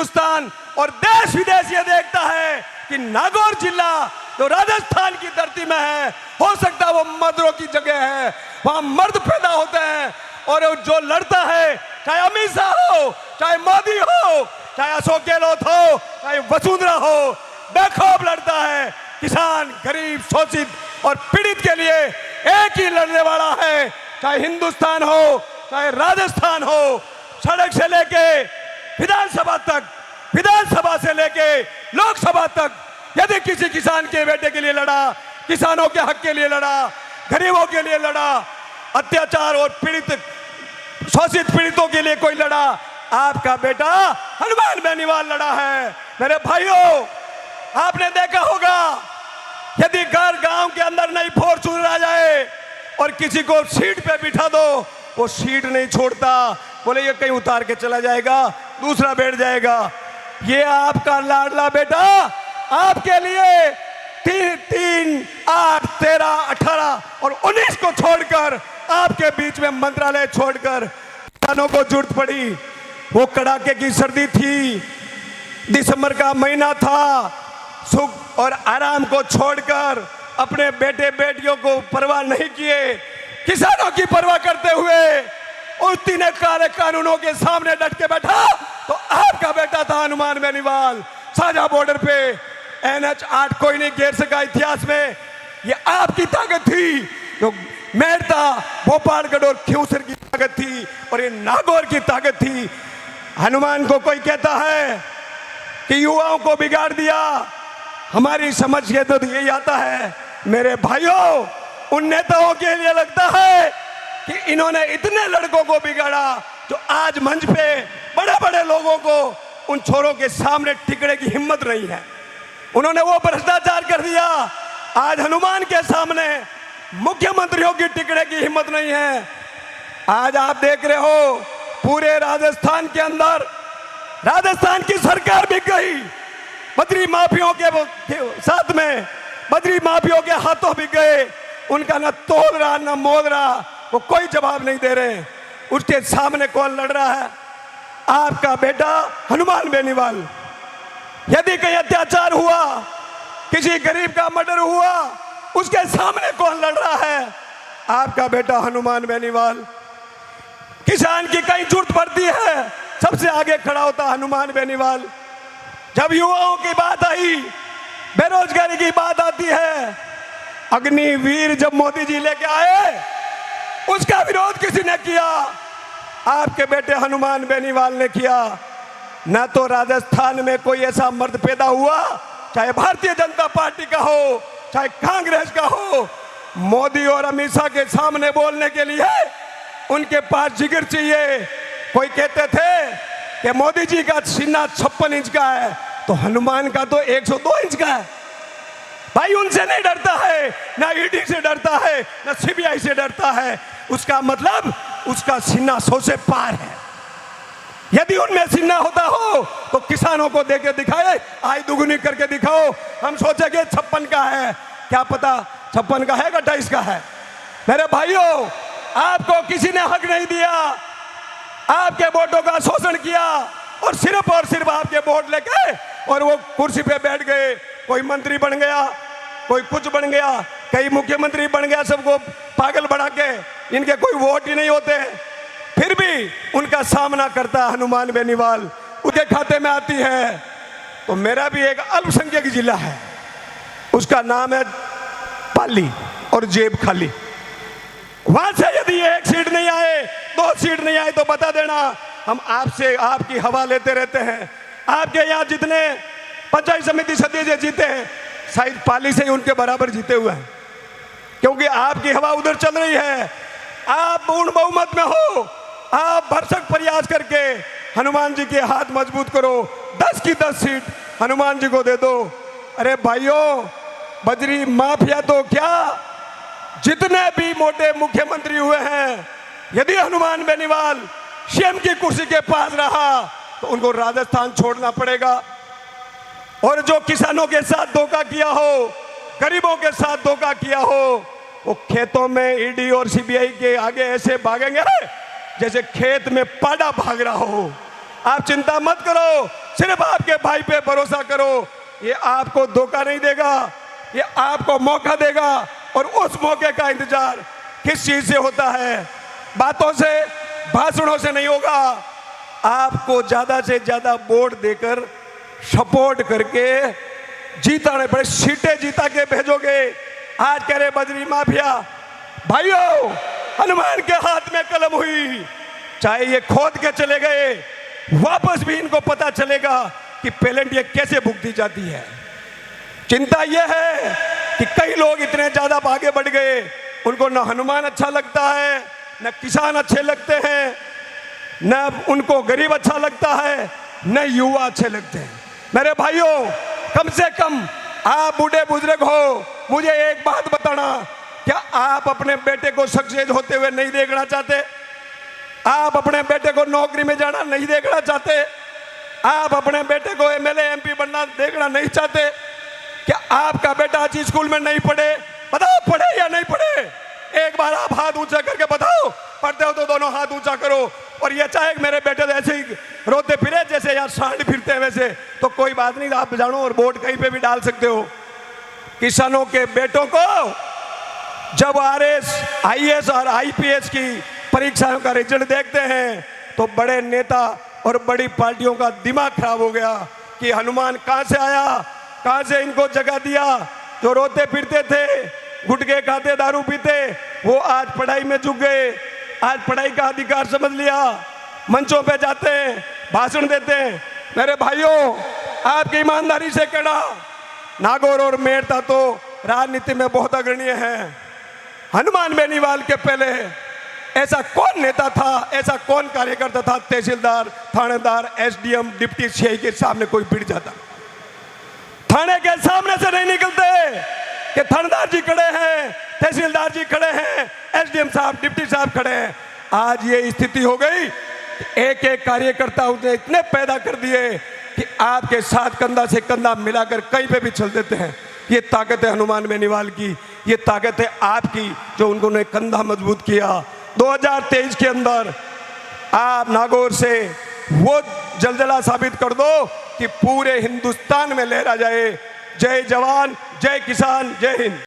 हिंदुस्तान और देश विदेश ये देखता है कि नागौर जिला जो राजस्थान की धरती में है, हो सकता है वो मर्दों की जगह है, वहां मर्द पैदा होते हैं। और जो लड़ता है, चाहे अमित शाह हो, चाहे मोदी हो, चाहे अशोक गहलोत हो, चाहे वसुंधरा हो, बेखौफ लड़ता है। किसान, गरीब, शोषित और पीड़ित के लिए एक ही लड़ने वाला है, चाहे हिंदुस्तान हो, चाहे राजस्थान हो। सड़क से लेके विधानसभा तक, विधानसभा से लेके लोकसभा तक, यदि किसी किसान के बेटे के लिए लड़ा, किसानों के हक के लिए लड़ा, गरीबों के लिए लड़ा, अत्याचार और पीड़ित, शोषित पीड़ितों के लिए कोई लड़ा, आपका बेटा हनुमान बेनीवाल लड़ा है। मेरे भाइयों, आपने देखा होगा, यदि घर गांव के अंदर नई फॉर्च्यूनर आ जाए और किसी को सीट पे बिठा दो, वो सीट नहीं छोड़ता, बोले ये कहीं उतार के चला जाएगा, दूसरा बैठ जाएगा। ये आपका लाडला बेटा आपके लिए 3, 8, 13, 18 और 19 को छोड़कर आपके बीच में मंत्रालय छोड़कर किसानों को जरूरत पड़ी। वो कड़ाके की सर्दी थी, दिसंबर का महीना था, सुख और आराम को छोड़कर अपने बेटे बेटियों को परवाह नहीं किए, किसानों की परवाह करते हुए उस 3 काले कानूनों के सामने डट के बैठा। तो आपका बेटा था हनुमान बेनीवाल। साझा बॉर्डर पे NH 8 कोई नहीं घेर सका इतिहास में, ये आपकी ताकत थी। जो मेरता, भोपालगढ़ और खियूसर की ताकत थी और ये नागौर की ताकत थी। हनुमान को कोई कहता है कि युवाओं को बिगाड़ दिया, हमारी समझ ये तो यही आता है। मेरे भाइयों, उन नेताओं के लिए लगता है कि इन्होंने इतने लड़कों को बिगाड़ा जो आज मंच पे बड़े बड़े लोगों को, उन छोरों के सामने टिकने की हिम्मत नहीं है। उन्होंने वो भ्रष्टाचार कर दिया। आज हनुमान के सामने मुख्यमंत्रियों की टिकने की हिम्मत नहीं है। आज आप देख रहे हो पूरे राजस्थान के अंदर, राजस्थान की सरकार बिक गई बद्री माफियों के साथ में, बद्री माफियों के हाथों बिक गए। उनका न तोल रहा न मोल रहा, वो कोई जवाब नहीं दे रहे। उसके सामने कौन लड़ रहा है? आपका बेटा हनुमान बेनीवाल। यदि कहीं अत्याचार हुआ, किसी गरीब का मर्डर हुआ, उसके सामने कौन लड़ रहा है? आपका बेटा हनुमान बेनीवाल। किसान की कहीं जरूरत पड़ती है, सबसे आगे खड़ा होता हनुमान बेनीवाल। जब युवाओं की बात आई, बेरोजगारी की बात आती है, अग्निवीर जब मोदी जी लेके आए, उसका विरोध किसी ने किया? आपके बेटे हनुमान बेनीवाल ने किया। न तो राजस्थान में कोई ऐसा मर्द पैदा हुआ, चाहे भारतीय जनता पार्टी का हो, चाहे कांग्रेस का हो, मोदी और अमित शाह के सामने बोलने के लिए उनके पास जिगर चाहिए। कोई कहते थे कि मोदी जी का सीना 56 इंच का है, तो हनुमान का तो 102 इंच का है। भाई उनसे नहीं डरता है, ना ईडी से डरता है, ना सीबीआई से डरता है। उसका मतलब उसका सीना 100 से पार है। यदि उनमें सीना होता हो तो किसानों को देके दिखाए, आय दुगुनी करके दिखाओ। हम सोचेंगे 56 का है, क्या पता 56 का है या 28 का है। मेरे भाइयों, आपको किसी ने हक नहीं दिया, आपके वोटों का शोषण किया और सिर्फ आपके वोट लेके और वो कुर्सी पे बैठ गए। कोई मंत्री बन गया, कोई कुछ बन गया, कई मुख्यमंत्री बन गया, सबको पागल बना के, इनके कोई वोट ही नहीं होते, फिर भी उनका सामना करता हनुमान बेनीवाल, उसके खाते में आती है। तो मेरा भी एक अल्पसंख्यक जिला है, उसका नाम है पाली और जेब खाली। वहां से यदि 1 सीट नहीं आए, 2 सीट नहीं आए तो बता देना, हम आपसे आपकी हवा लेते रहते हैं। आपके यहाँ जितने पंचायत समिति सदस्य जीते हैं, शायद पाली से ही उनके बराबर जीते हुए हैं, क्योंकि आपकी हवा उधर चल रही है। आप पूर्ण बहुमत में हो, आप भरसक प्रयास करके हनुमान जी के हाथ मजबूत करो। 10 की 10 सीट हनुमान जी को दे दो। अरे भाइयों, बद्री माफिया तो क्या, जितने भी मोटे मुख्यमंत्री हुए हैं, यदि हनुमान बेनीवाल सीएम की कुर्सी के पास रहा तो उनको राजस्थान छोड़ना पड़ेगा। और जो किसानों के साथ धोखा किया हो, गरीबों के साथ धोखा किया हो, वो खेतों में ईडी और सीबीआई के आगे ऐसे भागेंगे जैसे खेत में पाड़ा भाग रहा हो। आप चिंता मत करो, सिर्फ आपके भाई पे भरोसा करो। ये आपको धोखा नहीं देगा, ये आपको मौका देगा। और उस मौके का इंतजार किस चीज से होता है? बातों से, भाषणों से नहीं होगा। आपको ज्यादा से ज्यादा वोट देकर, सपोर्ट करके जीताने पड़े। सीटें जीता के भेजोगे। आज कह रहे बजरी माफिया, भाइयों हनुमान के हाथ में कलम हुई, चाहे ये खोद के चले गए, वापस भी इनको पता चलेगा कि पेलेंट ये कैसे भुगती जाती है। चिंता यह है कि कई लोग इतने ज्यादा आगे बढ़ गए, उनको न हनुमान अच्छा लगता है, न किसान अच्छे लगते हैं, न उनको गरीब अच्छा लगता है, न युवा अच्छे लगते हैं। मेरे भाइयों, कम से कम आप बूढ़े बुजुर्ग हो, मुझे एक बात बताना, क्या आप अपने बेटे को सक्सेस होते हुए नहीं देखना चाहते? आप अपने बेटे को नौकरी में जाना नहीं देखना चाहते? आप अपने बेटे को एमएलए एमपी बनना देखना नहीं चाहते? क्या आपका बेटा अच्छी स्कूल में नहीं पढ़े? बताओ, पढ़े या नहीं पढ़े? एक बार आप हाथ ऊंचा करके बताओ। पढ़ते हो तो दोनों हाथ ऊंचा करो। और ये चाहे मेरे बेटे तो ऐसे ही रोते फिरे जैसे यार सांड फिरते हैं, वैसे तो कोई बात नहीं, आप जानो और वोट कहीं पे भी डाल सकते हो। किसानों के बेटों को जब आरएस, आईएएस और आईपीएस की परीक्षाओं का रिजल्ट देखते हैं तो बड़े नेता और बड़ी पार्टियों का दिमाग खराब हो गया कि हनुमान कहां से आया, कहां से इनको जगह दिया। जो रोते फिरते थे, गुटखे खाते, दारू पीते, वो आज पढ़ाई में झुक गए, आज पढ़ाई का अधिकार समझ लिया, मंचों पे जाते हैं, भाषण देते हैं। मेरे भाइयों, आपकी ईमानदारी से कहना, नागौर और मेड़ता तो राजनीति में बहुत अग्रणीय है। हनुमान बेनीवाल के पहले ऐसा कौन नेता था, ऐसा कौन कार्यकर्ता था, तहसीलदार, थानेदार, एसडीएम, डिप्टी सीआई के सामने कोई भिड़ जाता? थाने के सामने से नहीं निकलते कि थानेदार जी खड़े हैं, तहसीलदार जी खड़े हैं, एसडीएम साहब, डिप्टी साहब खड़े हैं। आज ये स्थिति हो गई, एक एक कार्यकर्ता उसने इतने पैदा कर दिए कि आपके साथ कंधा से कंधा मिलाकर कहीं पे भी चल देते हैं। ये ताकत है हनुमान बेनीवाल की, ये ताकत है आपकी, जो उन्होंने कंधा मजबूत किया। 2023 के अंदर आप नागौर से वो जलजला साबित कर दो कि पूरे हिंदुस्तान में लहरा जाए। जय जवान, जय किसान, जय हिंद।